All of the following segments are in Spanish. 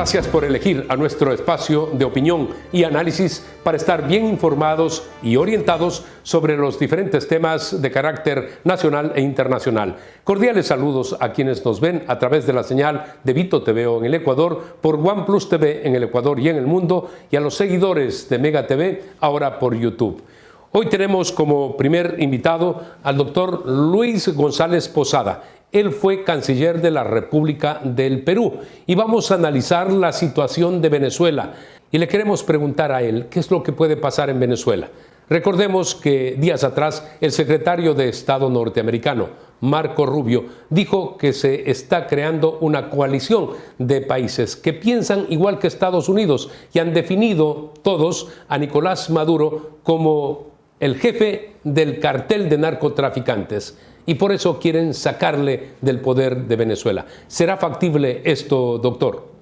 Gracias por elegir a nuestro espacio de opinión y análisis para estar bien informados y orientados sobre los diferentes temas de carácter nacional e internacional. Cordiales saludos a quienes nos ven a través de la señal de Vito TV en el Ecuador, por OnePlus TV en el Ecuador y en el mundo, y a los seguidores de Mega TV ahora por YouTube. Hoy tenemos como primer invitado al doctor Luis González Posada. Él fue canciller de la República del Perú y vamos a analizar la situación de Venezuela. Y le queremos preguntar a él qué es lo que puede pasar en Venezuela. Recordemos que días atrás el secretario de Estado norteamericano, Marco Rubio, dijo que se está creando una coalición de países que piensan igual que Estados Unidos y han definido todos a Nicolás Maduro como el jefe del cartel de narcotraficantes. Y por eso quieren sacarle del poder de Venezuela. ¿Será factible esto, doctor?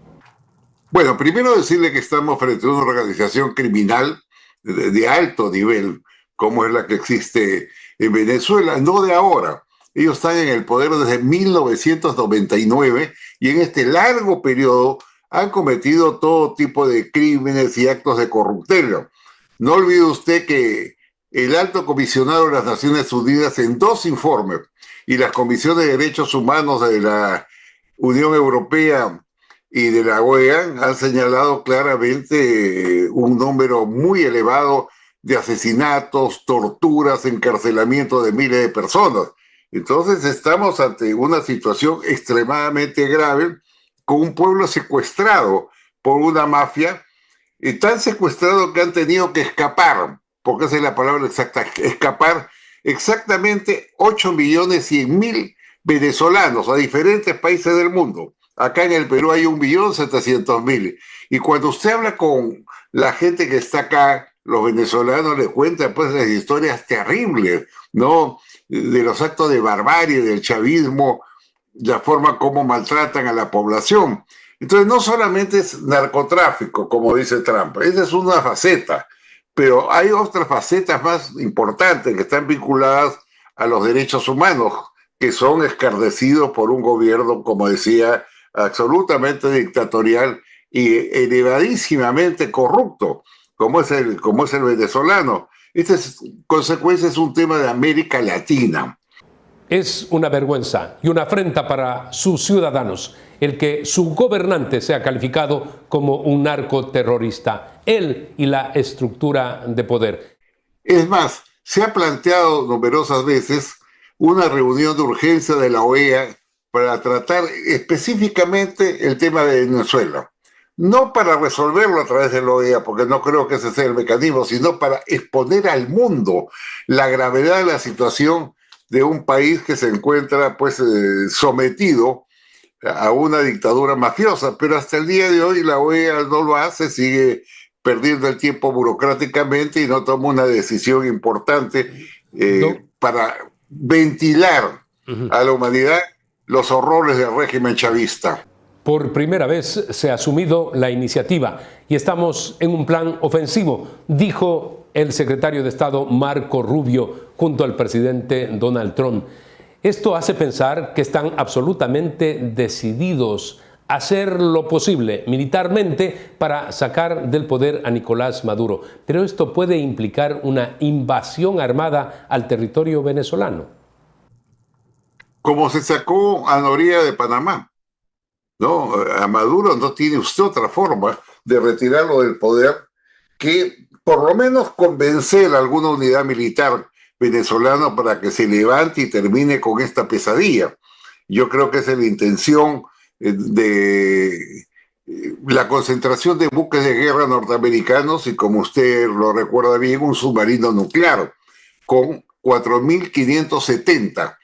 Bueno, primero decirle que estamos frente a una organización criminal de alto nivel, como es la que existe en Venezuela, no de ahora. Ellos están en el poder desde 1999 y en este largo periodo han cometido todo tipo de crímenes y actos de corruptela. No olvide usted que el alto comisionado de las Naciones Unidas en 2 informes y las comisiones de derechos humanos de la Unión Europea y de la OEA han señalado claramente un número muy elevado de asesinatos, torturas, encarcelamiento de miles de personas. Entonces estamos ante una situación extremadamente grave con un pueblo secuestrado por una mafia, tan secuestrado que han tenido que escapar, porque esa es la palabra exacta, escapar exactamente 8.100.000 venezolanos a diferentes países del mundo. Acá en el Perú hay 1.700.000. Y cuando usted habla con la gente que está acá, los venezolanos les cuentan pues las historias terribles, ¿no? De los actos de barbarie, del chavismo, la forma como maltratan a la población. Entonces no solamente es narcotráfico, como dice Trump, esa es una faceta. Pero hay otras facetas más importantes que están vinculadas a los derechos humanos, que son escarnecidos por un gobierno, como decía, absolutamente dictatorial y elevadísimamente corrupto, como es el venezolano. Esta consecuencia es un tema de América Latina. Es una vergüenza y una afrenta para sus ciudadanos el que su gobernante sea calificado como un narcoterrorista, él y la estructura de poder. Es más, se ha planteado numerosas veces una reunión de urgencia de la OEA para tratar específicamente el tema de Venezuela. No para resolverlo a través de la OEA, porque no creo que ese sea el mecanismo, sino para exponer al mundo la gravedad de la situación de un país que se encuentra pues sometido a una dictadura mafiosa, pero hasta el día de hoy la OEA no lo hace, sigue perdiendo el tiempo burocráticamente y no toma una decisión importante para ventilar a la humanidad los horrores del régimen chavista. Por primera vez se ha asumido la iniciativa y estamos en un plan ofensivo, dijo el secretario de Estado Marco Rubio junto al presidente Donald Trump. Esto hace pensar que están absolutamente decididos a hacer lo posible militarmente para sacar del poder a Nicolás Maduro. Pero esto puede implicar una invasión armada al territorio venezolano. Como se sacó a Noriega de Panamá, ¿no? A Maduro no tiene usted otra forma de retirarlo del poder que por lo menos convencer a alguna unidad militar venezolana para que se levante y termine con esta pesadilla. Yo creo que esa es la intención de la concentración de buques de guerra norteamericanos y, como usted lo recuerda bien, un submarino nuclear con 4.570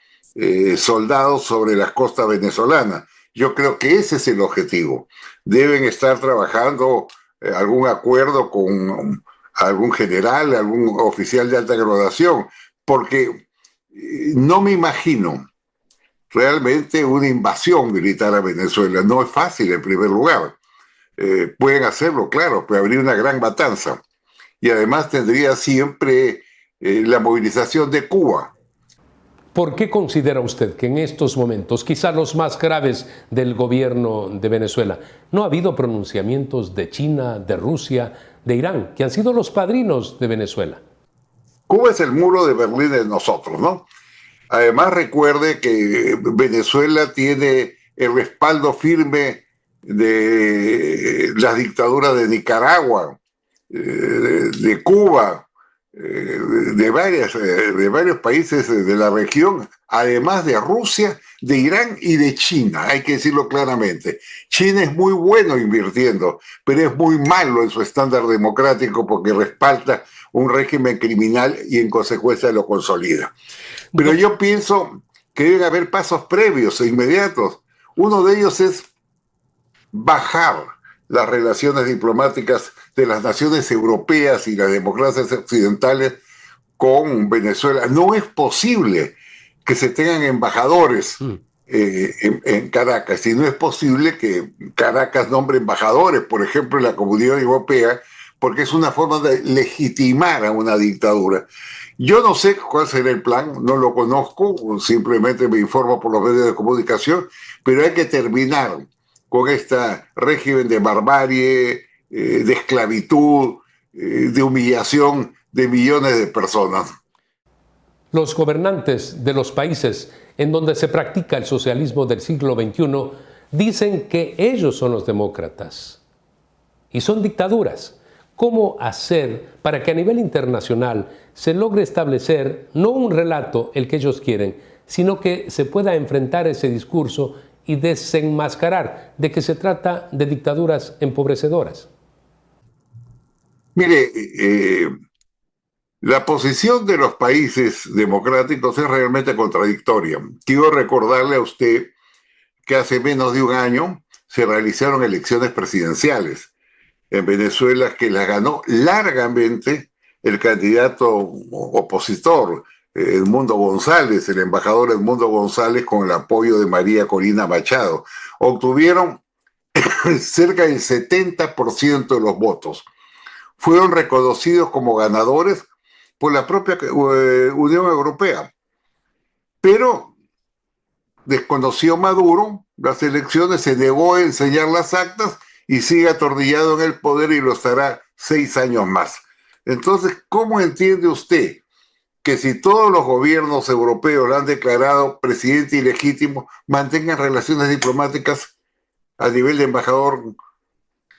soldados sobre las costas venezolanas. Yo creo que ese es el objetivo. Deben estar trabajando algún acuerdo con algún general, algún oficial de alta graduación, porque no me imagino realmente una invasión militar a Venezuela. No es fácil, en primer lugar. Pueden hacerlo, claro, pero habría una gran matanza. Y además tendría siempre la movilización de Cuba. ¿Por qué considera usted que en estos momentos, quizá los más graves del gobierno de Venezuela, no ha habido pronunciamientos de China, de Rusia, de Irán, que han sido los padrinos de Venezuela? Cuba es el muro de Berlín de nosotros, ¿no? Además, recuerde que Venezuela tiene el respaldo firme de las dictaduras de Nicaragua, de Cuba, de varios países de la región, además de Rusia, de Irán y de China, hay que decirlo claramente. China es muy bueno invirtiendo, pero es muy malo en su estándar democrático porque respalda un régimen criminal y en consecuencia lo consolida. Pero yo pienso que deben haber pasos previos e inmediatos. Uno de ellos es bajar las relaciones diplomáticas de las naciones europeas y las democracias occidentales con Venezuela. No es posible que se tengan embajadores en Caracas, y no es posible que Caracas nombre embajadores, por ejemplo, en la Comunidad Europea, porque es una forma de legitimar a una dictadura. Yo no sé cuál será el plan, no lo conozco, simplemente me informo por los medios de comunicación, pero hay que terminar con este régimen de barbarie, de esclavitud, de humillación de millones de personas. Los gobernantes de los países en donde se practica el socialismo del siglo XXI dicen que ellos son los demócratas y son dictaduras. ¿Cómo hacer para que a nivel internacional se logre establecer no un relato, el que ellos quieren, sino que se pueda enfrentar ese discurso y desenmascarar de que se trata de dictaduras empobrecedoras? Mire, la posición de los países democráticos es realmente contradictoria. Quiero recordarle a usted que hace menos de un año se realizaron elecciones presidenciales en Venezuela que las ganó largamente el candidato opositor, Edmundo González, el embajador Edmundo González, con el apoyo de María Corina Machado. Obtuvieron cerca del 70% de los votos. Fueron reconocidos como ganadores por la propia Unión Europea. Pero desconoció Maduro las elecciones, se negó a enseñar las actas y sigue atornillado en el poder y lo estará 6 años más. Entonces, ¿cómo entiende usted que si todos los gobiernos europeos lo han declarado presidente ilegítimo, mantengan relaciones diplomáticas a nivel de embajador,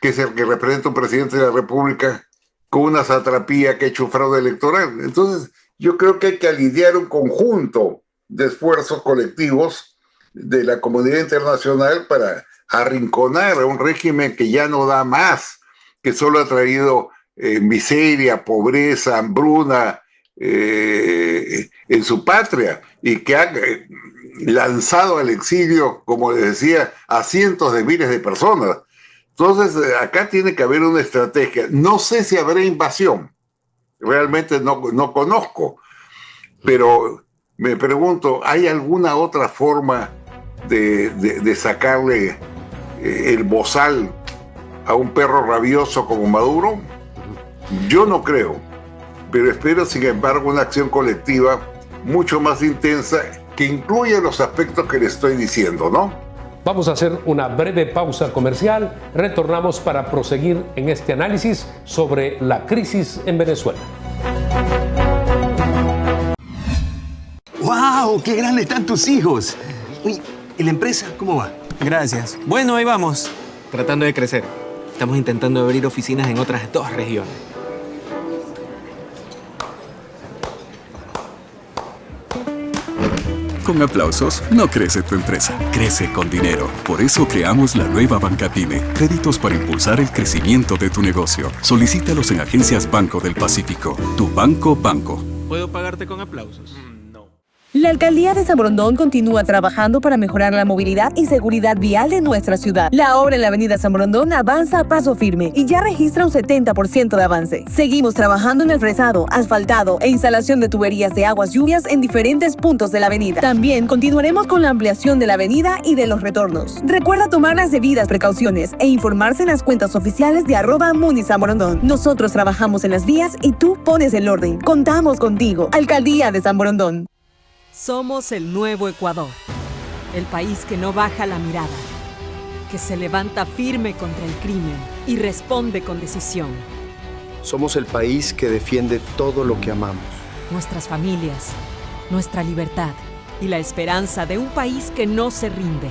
que es el que representa un presidente de la República, con una satrapía que ha hecho fraude electoral? Entonces, yo creo que hay que alinear un conjunto de esfuerzos colectivos de la comunidad internacional para arrinconar a un régimen que ya no da más, que solo ha traído miseria, pobreza, hambruna en su patria, y que ha lanzado al exilio, como les decía, a cientos de miles de personas. Entonces, acá tiene que haber una estrategia. No sé si habrá invasión, realmente no conozco, pero me pregunto, ¿hay alguna otra forma de sacarle el bozal a un perro rabioso como Maduro? Yo no creo, pero espero, sin embargo, una acción colectiva mucho más intensa que incluya los aspectos que le estoy diciendo, ¿no? Vamos a hacer una breve pausa comercial. Retornamos para proseguir en este análisis sobre la crisis en Venezuela. ¡Wow! ¡Qué grandes están tus hijos! Uy, ¿y la empresa cómo va? Gracias. Bueno, ahí vamos, tratando de crecer. Estamos intentando abrir oficinas en otras 2 regiones. Con aplausos no crece tu empresa, crece con dinero. Por eso creamos la nueva Banca Pyme. Créditos para impulsar el crecimiento de tu negocio. Solicítalos en Agencias Banco del Pacífico. Tu banco. ¿Puedo pagarte con aplausos? La Alcaldía de San Borondón continúa trabajando para mejorar la movilidad y seguridad vial de nuestra ciudad. La obra en la avenida San Borondón avanza a paso firme y ya registra un 70% de avance. Seguimos trabajando en el fresado, asfaltado e instalación de tuberías de aguas lluvias en diferentes puntos de la avenida. También continuaremos con la ampliación de la avenida y de los retornos. Recuerda tomar las debidas precauciones e informarse en las cuentas oficiales de @MuniSanBorondón. Nosotros trabajamos en las vías y tú pones el orden. Contamos contigo. Alcaldía de San Borondón. Somos el nuevo Ecuador, el país que no baja la mirada, que se levanta firme contra el crimen y responde con decisión. Somos el país que defiende todo lo que amamos. Nuestras familias, nuestra libertad y la esperanza de un país que no se rinde.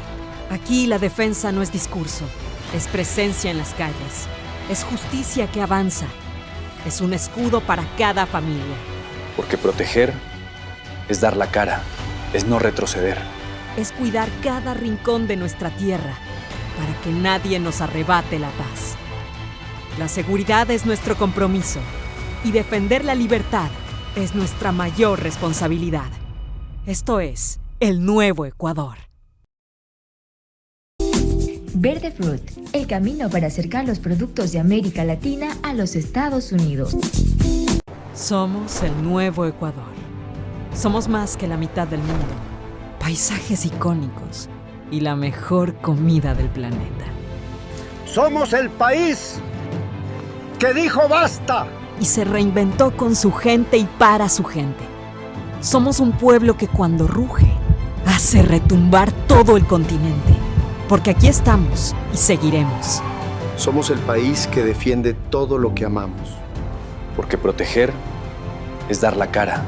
Aquí la defensa no es discurso, es presencia en las calles, es justicia que avanza, es un escudo para cada familia. Porque proteger es dar la cara, es no retroceder. Es cuidar cada rincón de nuestra tierra para que nadie nos arrebate la paz. La seguridad es nuestro compromiso y defender la libertad es nuestra mayor responsabilidad. Esto es el nuevo Ecuador. Verde Fruit, el camino para acercar los productos de América Latina a los Estados Unidos. Somos el nuevo Ecuador. Somos más que la mitad del mundo, paisajes icónicos y la mejor comida del planeta. Somos el país que dijo basta. Y se reinventó con su gente y para su gente. Somos un pueblo que cuando ruge, hace retumbar todo el continente. Porque aquí estamos y seguiremos. Somos el país que defiende todo lo que amamos. Porque proteger es dar la cara,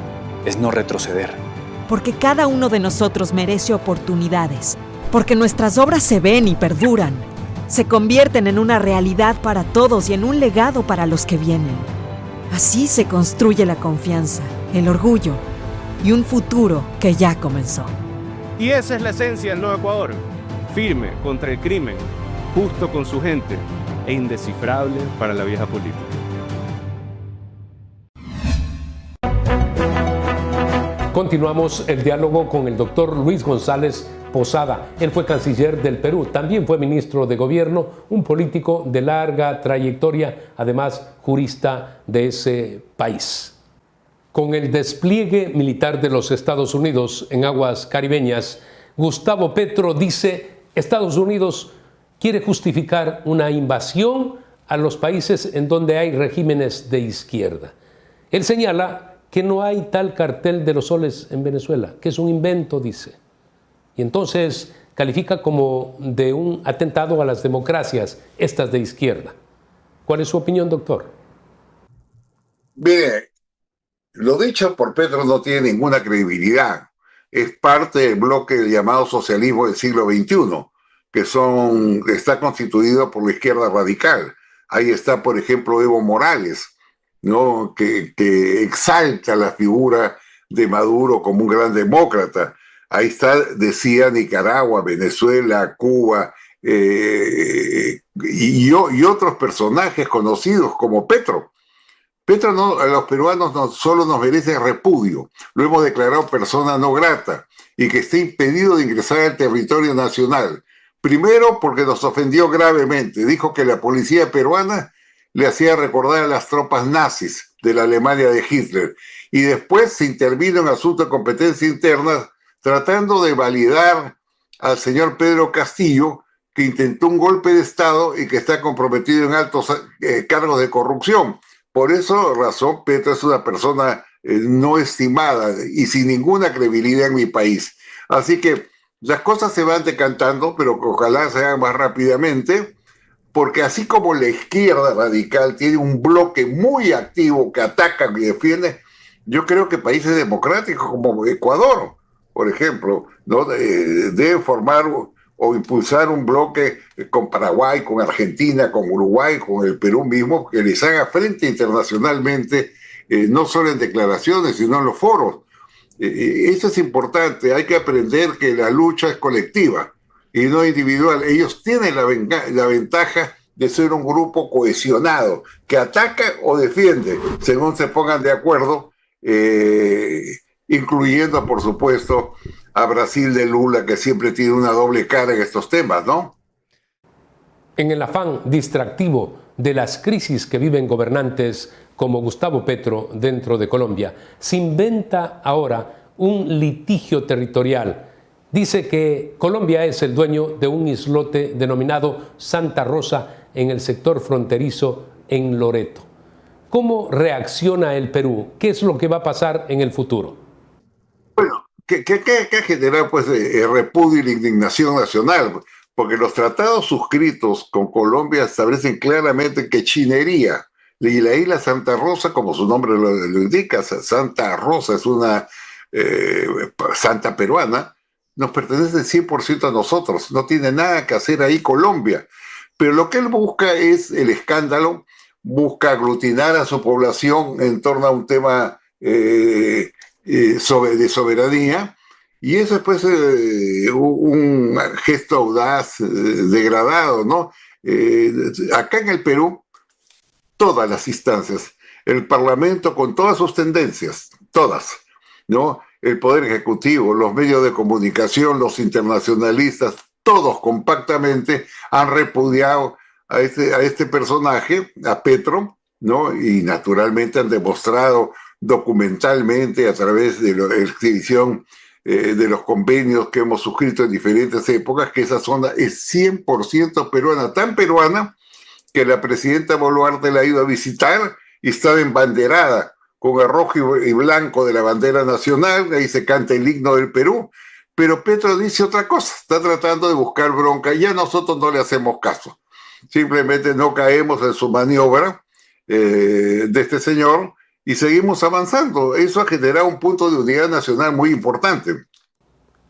es no retroceder. Porque cada uno de nosotros merece oportunidades. Porque nuestras obras se ven y perduran. Se convierten en una realidad para todos y en un legado para los que vienen. Así se construye la confianza, el orgullo y un futuro que ya comenzó. Y esa es la esencia del nuevo Ecuador. Firme contra el crimen, justo con su gente e indescifrable para la vieja política. Continuamos el diálogo con el doctor Luis González Posada. Él fue canciller del Perú, también fue ministro de gobierno, un político de larga trayectoria, además jurista de ese país. Con el despliegue militar de los Estados Unidos en aguas caribeñas, Gustavo Petro dice: Estados Unidos quiere justificar una invasión a los países en donde hay regímenes de izquierda. Él señala que no hay tal cartel de los soles en Venezuela, que es un invento, dice. Y entonces califica como de un atentado a las democracias, estas de izquierda. ¿Cuál es su opinión, doctor? Mire, lo dicho por Petro no tiene ninguna credibilidad. Es parte del bloque llamado socialismo del siglo XXI, que está constituido por la izquierda radical. Ahí está, por ejemplo, Evo Morales, ¿no? que exalta la figura de Maduro como un gran demócrata. Ahí está, decía, Nicaragua, Venezuela, Cuba y otros personajes conocidos como Petro. Petro a los peruanos no solo nos merece repudio, lo hemos declarado persona no grata y que está impedido de ingresar al territorio nacional. Primero porque nos ofendió gravemente, dijo que la policía peruana le hacía recordar a las tropas nazis de la Alemania de Hitler, y después se intervino en asuntos de competencia interna tratando de validar al señor Pedro Castillo, que intentó un golpe de Estado y que está comprometido en altos cargos de corrupción. Por esa razón, Petro es una persona no estimada y sin ninguna credibilidad en mi país. Así que las cosas se van decantando, pero que ojalá se hagan más rápidamente, porque así como la izquierda radical tiene un bloque muy activo que ataca y defiende, yo creo que países democráticos como Ecuador, por ejemplo, ¿no? Deben formar o impulsar un bloque con Paraguay, con Argentina, con Uruguay, con el Perú mismo, que les haga frente internacionalmente, no solo en declaraciones, sino en los foros. Eso es importante, hay que aprender que la lucha es colectiva y no individual. Ellos tienen la ventaja de ser un grupo cohesionado, que ataca o defiende, según se pongan de acuerdo, incluyendo, por supuesto, a Brasil de Lula, que siempre tiene una doble cara en estos temas, ¿no? En el afán distractivo de las crisis que viven gobernantes como Gustavo Petro dentro de Colombia, se inventa ahora un litigio territorial. Dice que Colombia es el dueño de un islote denominado Santa Rosa en el sector fronterizo en Loreto. ¿Cómo reacciona el Perú? ¿Qué es lo que va a pasar en el futuro? Bueno, que ha generado pues repudio y la indignación nacional, porque los tratados suscritos con Colombia establecen claramente que Chinería y la isla Santa Rosa, como su nombre lo indica, Santa Rosa es una santa peruana, nos pertenece 100% a nosotros, no tiene nada que hacer ahí Colombia. Pero lo que él busca es el escándalo, busca aglutinar a su población en torno a un tema de soberanía, y eso es pues un gesto audaz, degradado, ¿no? Acá en el Perú, todas las instancias, el Parlamento con todas sus tendencias, todas, ¿no? El Poder Ejecutivo, los medios de comunicación, los internacionalistas, todos compactamente han repudiado a este personaje, a Petro, ¿no? Y naturalmente han demostrado documentalmente a través de la exhibición de los convenios que hemos suscrito en diferentes épocas que esa zona es 100% peruana, tan peruana que la presidenta Boluarte la ha ido a visitar y estaba embanderada con el rojo y blanco de la bandera nacional, ahí se canta el himno del Perú, pero Petro dice otra cosa, está tratando de buscar bronca, ya nosotros no le hacemos caso, simplemente no caemos en su maniobra de este señor y seguimos avanzando. Eso ha generado un punto de unidad nacional muy importante.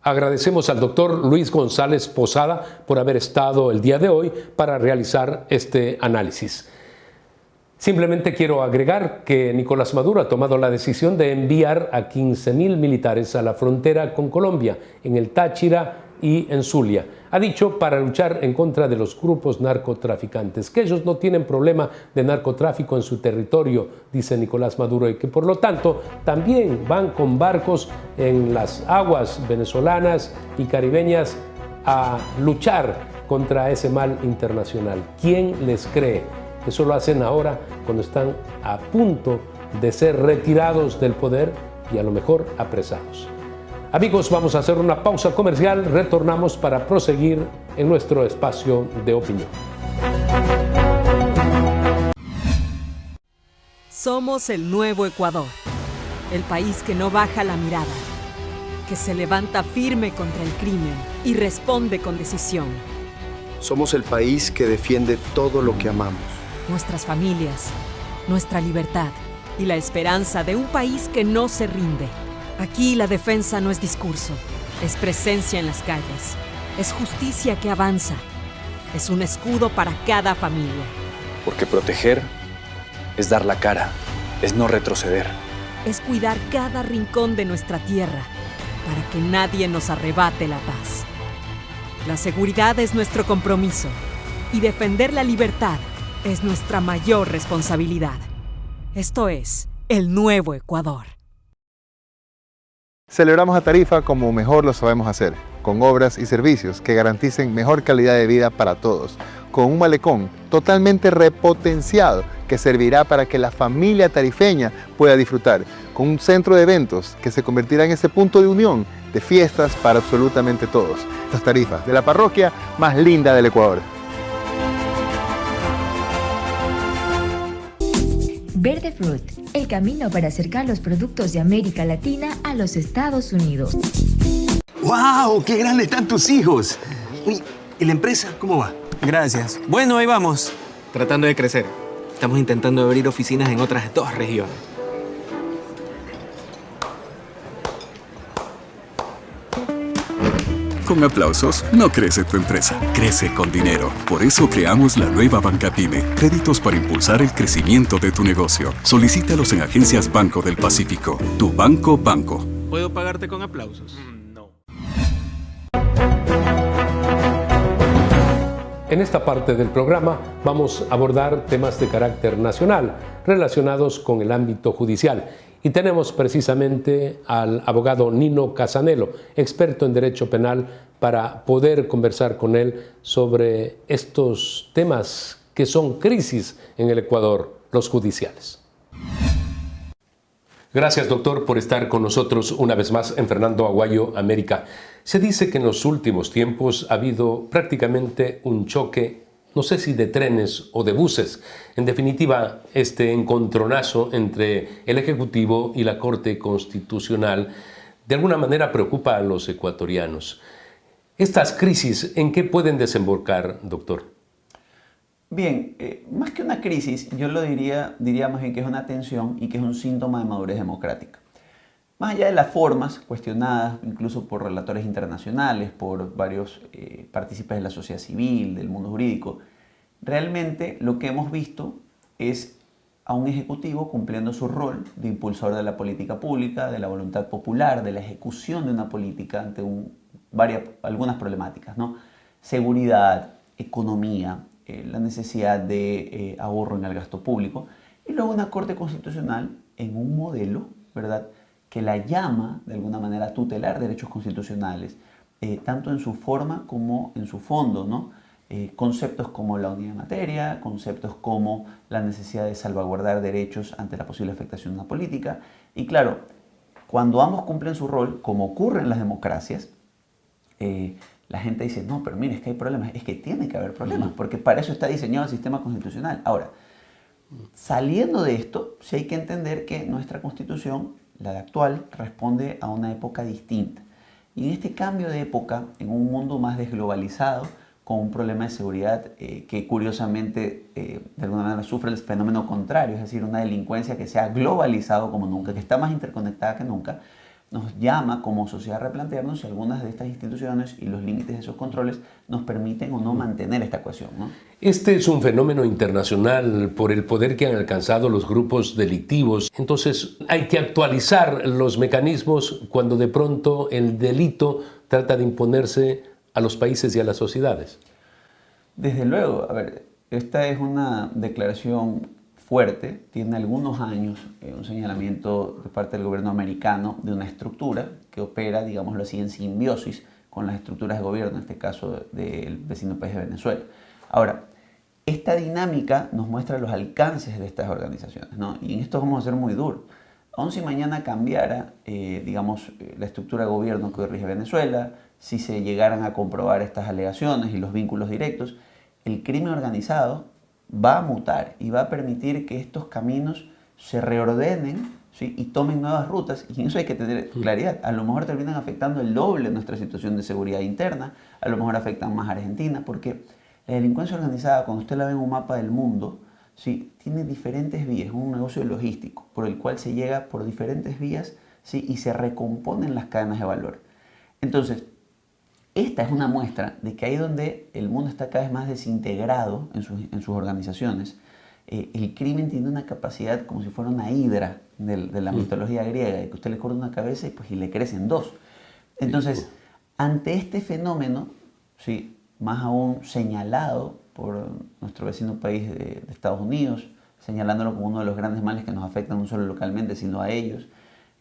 Agradecemos al doctor Luis González Posada por haber estado el día de hoy para realizar este análisis. Simplemente quiero agregar que Nicolás Maduro ha tomado la decisión de enviar a 15.000 militares a la frontera con Colombia, en el Táchira y en Zulia. Ha dicho para luchar en contra de los grupos narcotraficantes, que ellos no tienen problema de narcotráfico en su territorio, dice Nicolás Maduro, y que por lo tanto también van con barcos en las aguas venezolanas y caribeñas a luchar contra ese mal internacional. ¿Quién les cree? Eso lo hacen ahora cuando están a punto de ser retirados del poder y a lo mejor apresados. Amigos, vamos a hacer una pausa comercial, retornamos para proseguir en nuestro espacio de opinión. Somos el nuevo Ecuador, el país que no baja la mirada, que se levanta firme contra el crimen y responde con decisión. Somos el país que defiende todo lo que amamos. Nuestras familias, nuestra libertad y la esperanza de un país que no se rinde. Aquí la defensa no es discurso, es presencia en las calles, es justicia que avanza, es un escudo para cada familia. Porque proteger es dar la cara, es no retroceder. Es cuidar cada rincón de nuestra tierra para que nadie nos arrebate la paz. La seguridad es nuestro compromiso y defender la libertad es nuestra mayor responsabilidad. Esto es el nuevo Ecuador. Celebramos a Tarifa como mejor lo sabemos hacer, con obras y servicios que garanticen mejor calidad de vida para todos, con un malecón totalmente repotenciado que servirá para que la familia tarifeña pueda disfrutar, con un centro de eventos que se convertirá en ese punto de unión de fiestas para absolutamente todos. Estas Tarifas, de la parroquia más linda del Ecuador. Verde Fruit, el camino para acercar los productos de América Latina a los Estados Unidos. ¡Wow! ¡Qué grandes están tus hijos! Uy, ¿y la empresa cómo va? Gracias. Bueno, ahí vamos. Tratando de crecer. Estamos intentando abrir oficinas en otras 2 regiones. Con aplausos no crece tu empresa, crece con dinero. Por eso creamos la nueva Banca Pyme, créditos para impulsar el crecimiento de tu negocio. Solicítalos en agencias Banco del Pacífico. Tu banco. ¿Puedo pagarte con aplausos? No. En esta parte del programa vamos a abordar temas de carácter nacional relacionados con el ámbito judicial. Y tenemos precisamente al abogado Nino Casanelo, experto en derecho penal, para poder conversar con él sobre estos temas que son crisis en el Ecuador, los judiciales. Gracias, doctor, por estar con nosotros una vez más en Fernando Aguayo, América. Se dice que en los últimos tiempos ha habido prácticamente un choque, no sé si de trenes o de buses. En definitiva, este encontronazo entre el Ejecutivo y la Corte Constitucional de alguna manera preocupa a los ecuatorianos. Estas crisis, ¿en qué pueden desembocar, doctor? Bien, más que una crisis, yo lo diría más bien que es una tensión y que es un síntoma de madurez democrática. Más allá de las formas cuestionadas, incluso por relatores internacionales, por varios partícipes de la sociedad civil, del mundo jurídico, realmente lo que hemos visto es a un ejecutivo cumpliendo su rol de impulsor de la política pública, de la voluntad popular, de la ejecución de una política ante algunas problemáticas, ¿no? Seguridad, economía, la necesidad de ahorro en el gasto público, y luego una Corte Constitucional en un modelo, ¿verdad?, que la llama de alguna manera a tutelar derechos constitucionales, tanto en su forma como en su fondo, ¿no? Conceptos como la unidad de materia, conceptos como la necesidad de salvaguardar derechos ante la posible afectación de una política. Y claro, cuando ambos cumplen su rol, como ocurre en las democracias, la gente dice, no, pero mire, es que hay problemas. Es que tiene que haber problemas, porque para eso está diseñado el sistema constitucional. Ahora, saliendo de esto, sí hay que entender que nuestra Constitución, la de actual, responde a una época distinta. Y en este cambio de época, en un mundo más desglobalizado, con un problema de seguridad que curiosamente de alguna manera sufre el fenómeno contrario, es decir, una delincuencia que se ha globalizado como nunca, que está más interconectada que nunca, nos llama como sociedad a replantearnos si algunas de estas instituciones y los límites de esos controles nos permiten o no mantener esta ecuación, ¿no? Este es un fenómeno internacional por el poder que han alcanzado los grupos delictivos. Entonces hay que actualizar los mecanismos cuando de pronto el delito trata de imponerse a los países y a las sociedades. Desde luego, a ver, esta es una declaración fuerte, tiene algunos años un señalamiento de parte del gobierno americano de una estructura que opera, digámoslo así, en simbiosis con las estructuras de gobierno, en este caso del vecino país de Venezuela. Ahora, esta dinámica nos muestra los alcances de estas organizaciones, ¿no? Y en esto vamos a ser muy duros. Aun si mañana cambiara, la estructura de gobierno que hoy rige Venezuela, si se llegaran a comprobar estas alegaciones y los vínculos directos, el crimen organizado va a mutar y va a permitir que estos caminos se reordenen, ¿sí?, y tomen nuevas rutas. Y en eso hay que tener claridad. A lo mejor terminan afectando el doble nuestra situación de seguridad interna, a lo mejor afectan más a Argentina, porque la delincuencia organizada, cuando usted la ve en un mapa del mundo, ¿sí?, tiene diferentes vías, es un negocio logístico por el cual se llega por diferentes vías, ¿sí?, y se recomponen las cadenas de valor. Entonces, esta es una muestra de que ahí donde el mundo está cada vez más desintegrado en sus organizaciones, el crimen tiene una capacidad como si fuera una hidra de la mitología griega, de que usted le corta una cabeza y le crecen dos. Entonces, ante este fenómeno, ¿sí?, más aún señalado por nuestro vecino país de Estados Unidos, señalándolo como uno de los grandes males que nos afectan no solo localmente, sino a ellos,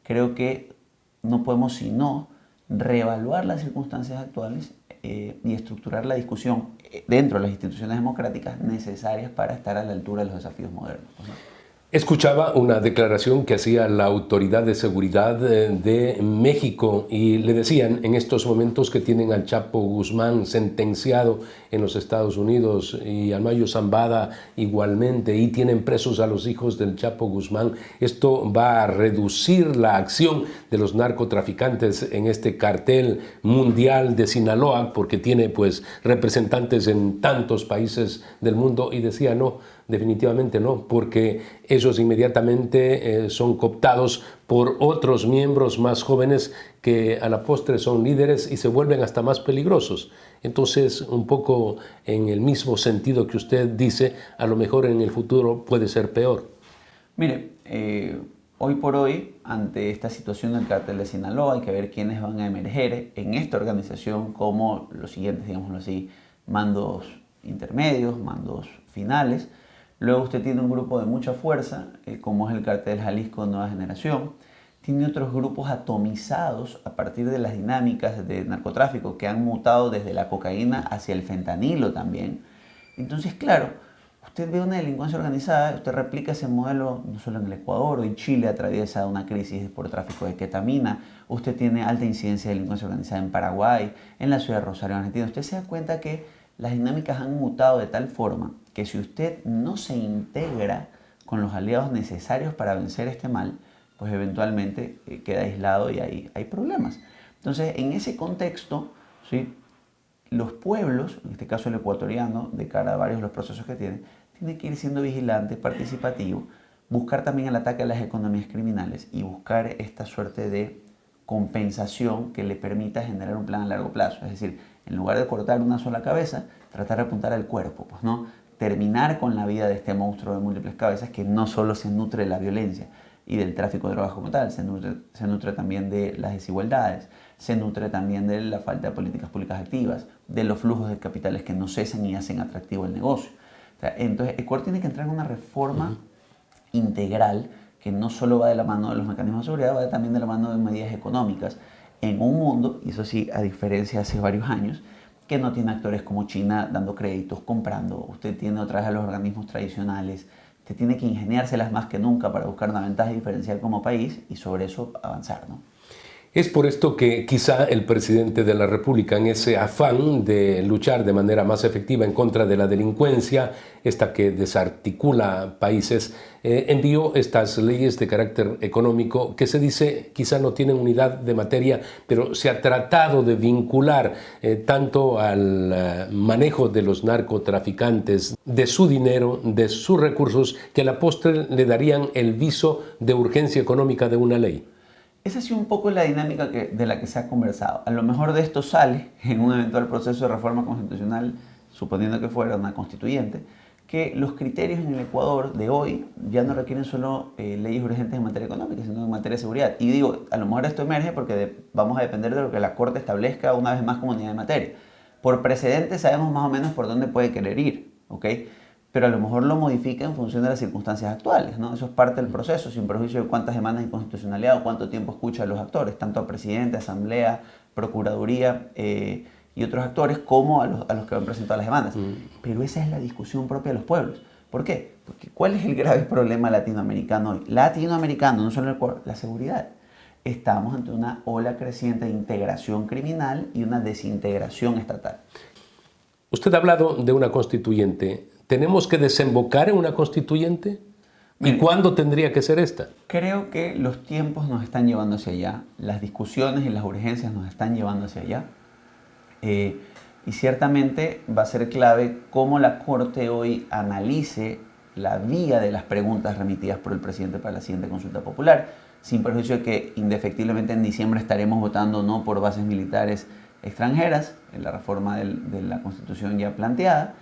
creo que no podemos sino reevaluar las circunstancias actuales y estructurar la discusión dentro de las instituciones democráticas necesarias para estar a la altura de los desafíos modernos, ¿no? Escuchaba una declaración que hacía la Autoridad de Seguridad de México y le decían en estos momentos que tienen al Chapo Guzmán sentenciado en los Estados Unidos y al Mayo Zambada igualmente, y tienen presos a los hijos del Chapo Guzmán. Esto va a reducir la acción de los narcotraficantes en este cartel mundial de Sinaloa, porque tiene pues representantes en tantos países del mundo, y decía no, definitivamente no, porque ellos inmediatamente son cooptados por otros miembros más jóvenes que a la postre son líderes y se vuelven hasta más peligrosos. Entonces, un poco en el mismo sentido que usted dice, a lo mejor en el futuro puede ser peor. Mire, hoy por hoy, ante esta situación del cártel de Sinaloa, hay que ver quiénes van a emerger en esta organización como los siguientes, digámoslo así, mandos intermedios, mandos finales. Luego usted tiene un grupo de mucha fuerza, como es el Cártel Jalisco Nueva Generación. Tiene otros grupos atomizados a partir de las dinámicas de narcotráfico que han mutado desde la cocaína hacia el fentanilo también. Entonces, claro, usted ve una delincuencia organizada, usted replica ese modelo no solo en el Ecuador, hoy Chile atraviesa una crisis por tráfico de ketamina, usted tiene alta incidencia de delincuencia organizada en Paraguay, en la ciudad de Rosario, Argentina. Usted se da cuenta que las dinámicas han mutado de tal forma que si usted no se integra con los aliados necesarios para vencer este mal, pues eventualmente queda aislado y hay problemas. Entonces, en ese contexto, ¿sí?, los pueblos, en este caso el ecuatoriano, de cara a varios de los procesos que tiene que ir siendo vigilante, participativo, buscar también el ataque a las economías criminales y buscar esta suerte de compensación que le permita generar un plan a largo plazo. Es decir, en lugar de cortar una sola cabeza, tratar de apuntar al cuerpo, pues, ¿no? Terminar con la vida de este monstruo de múltiples cabezas que no solo se nutre de la violencia y del tráfico de drogas como tal, se nutre también de las desigualdades, se nutre también de la falta de políticas públicas activas, de los flujos de capitales que no cesan y hacen atractivo el negocio. O sea, entonces, Ecuador tiene que entrar en una reforma integral que no solo va de la mano de los mecanismos de seguridad, va también de la mano de medidas económicas en un mundo, y eso sí, a diferencia de hace varios años, que no tiene actores como China dando créditos, comprando. Usted tiene otra vez a los organismos tradicionales. Usted tiene que ingeniárselas más que nunca para buscar una ventaja diferencial como país y sobre eso avanzar, ¿no? Es por esto que quizá el presidente de la República, en ese afán de luchar de manera más efectiva en contra de la delincuencia, esta que desarticula países, envió estas leyes de carácter económico que se dice quizá no tienen unidad de materia, pero se ha tratado de vincular tanto al manejo de los narcotraficantes, de su dinero, de sus recursos, que a la postre le darían el viso de urgencia económica de una ley. Esa ha sido un poco la dinámica de la que se ha conversado. A lo mejor de esto sale en un eventual proceso de reforma constitucional, suponiendo que fuera una constituyente, que los criterios en el Ecuador de hoy ya no requieren solo leyes urgentes en materia económica, sino en materia de seguridad. Y digo, a lo mejor esto emerge porque vamos a depender de lo que la Corte establezca una vez más como unidad de materia. Por precedente sabemos más o menos por dónde puede querer ir, ¿ok? Pero a lo mejor lo modifica en función de las circunstancias actuales, ¿no? Eso es parte del proceso, sin perjuicio de cuántas demandas de inconstitucionalidad o cuánto tiempo escucha a los actores, tanto a presidente, asamblea, procuraduría y otros actores, como a los que han presentado las demandas. Pero esa es la discusión propia de los pueblos. ¿Por qué? Porque ¿cuál es el grave problema latinoamericano hoy? Latinoamericano, no solo el Ecuador, la seguridad. Estamos ante una ola creciente de integración criminal y una desintegración estatal. Usted ha hablado de una constituyente. ¿Tenemos que desembocar en una constituyente? ¿Y cuándo tendría que ser esta? Creo que los tiempos nos están llevando hacia allá, las discusiones y las urgencias nos están llevando hacia allá. Y ciertamente va a ser clave cómo la Corte hoy analice la vía de las preguntas remitidas por el presidente para la siguiente consulta popular, sin perjuicio de que indefectiblemente en diciembre estaremos votando no por bases militares extranjeras, en la reforma de la Constitución ya planteada.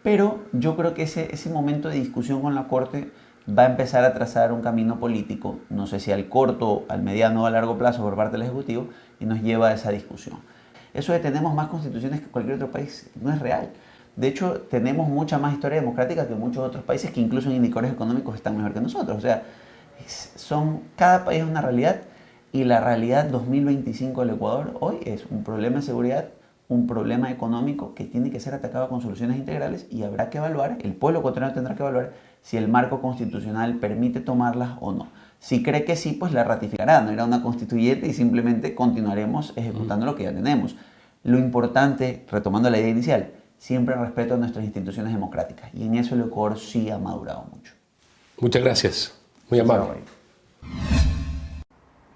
Pero yo creo que ese momento de discusión con la Corte va a empezar a trazar un camino político, no sé si al corto, al mediano o a largo plazo por parte del Ejecutivo, y nos lleva a esa discusión. Eso de tenemos más constituciones que cualquier otro país no es real. De hecho, tenemos mucha más historia democrática que muchos otros países que incluso en indicadores económicos están mejor que nosotros. O sea, cada país es una realidad y la realidad 2025 del Ecuador hoy es un problema de seguridad, un problema económico que tiene que ser atacado con soluciones integrales y habrá que evaluar, el pueblo ecuatoriano tendrá que evaluar si el marco constitucional permite tomarlas o no. Si cree que sí, pues la ratificará, no era una constituyente y simplemente continuaremos ejecutando lo que ya tenemos. Lo importante, retomando la idea inicial, siempre respeto a nuestras instituciones democráticas y en eso el Ecuador sí ha madurado mucho. Muchas gracias, muy amable.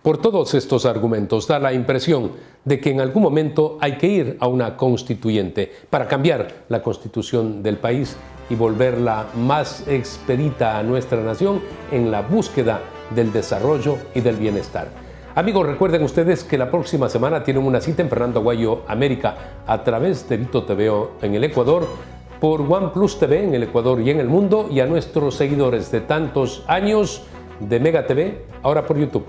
Por todos estos argumentos da la impresión de que en algún momento hay que ir a una constituyente para cambiar la constitución del país y volverla más expedita a nuestra nación en la búsqueda del desarrollo y del bienestar. Amigos, recuerden ustedes que la próxima semana tienen una cita en Fernando Aguayo América a través de Vito TV en el Ecuador, por OnePlus TV en el Ecuador y en el mundo, y a nuestros seguidores de tantos años de Mega TV, ahora por YouTube.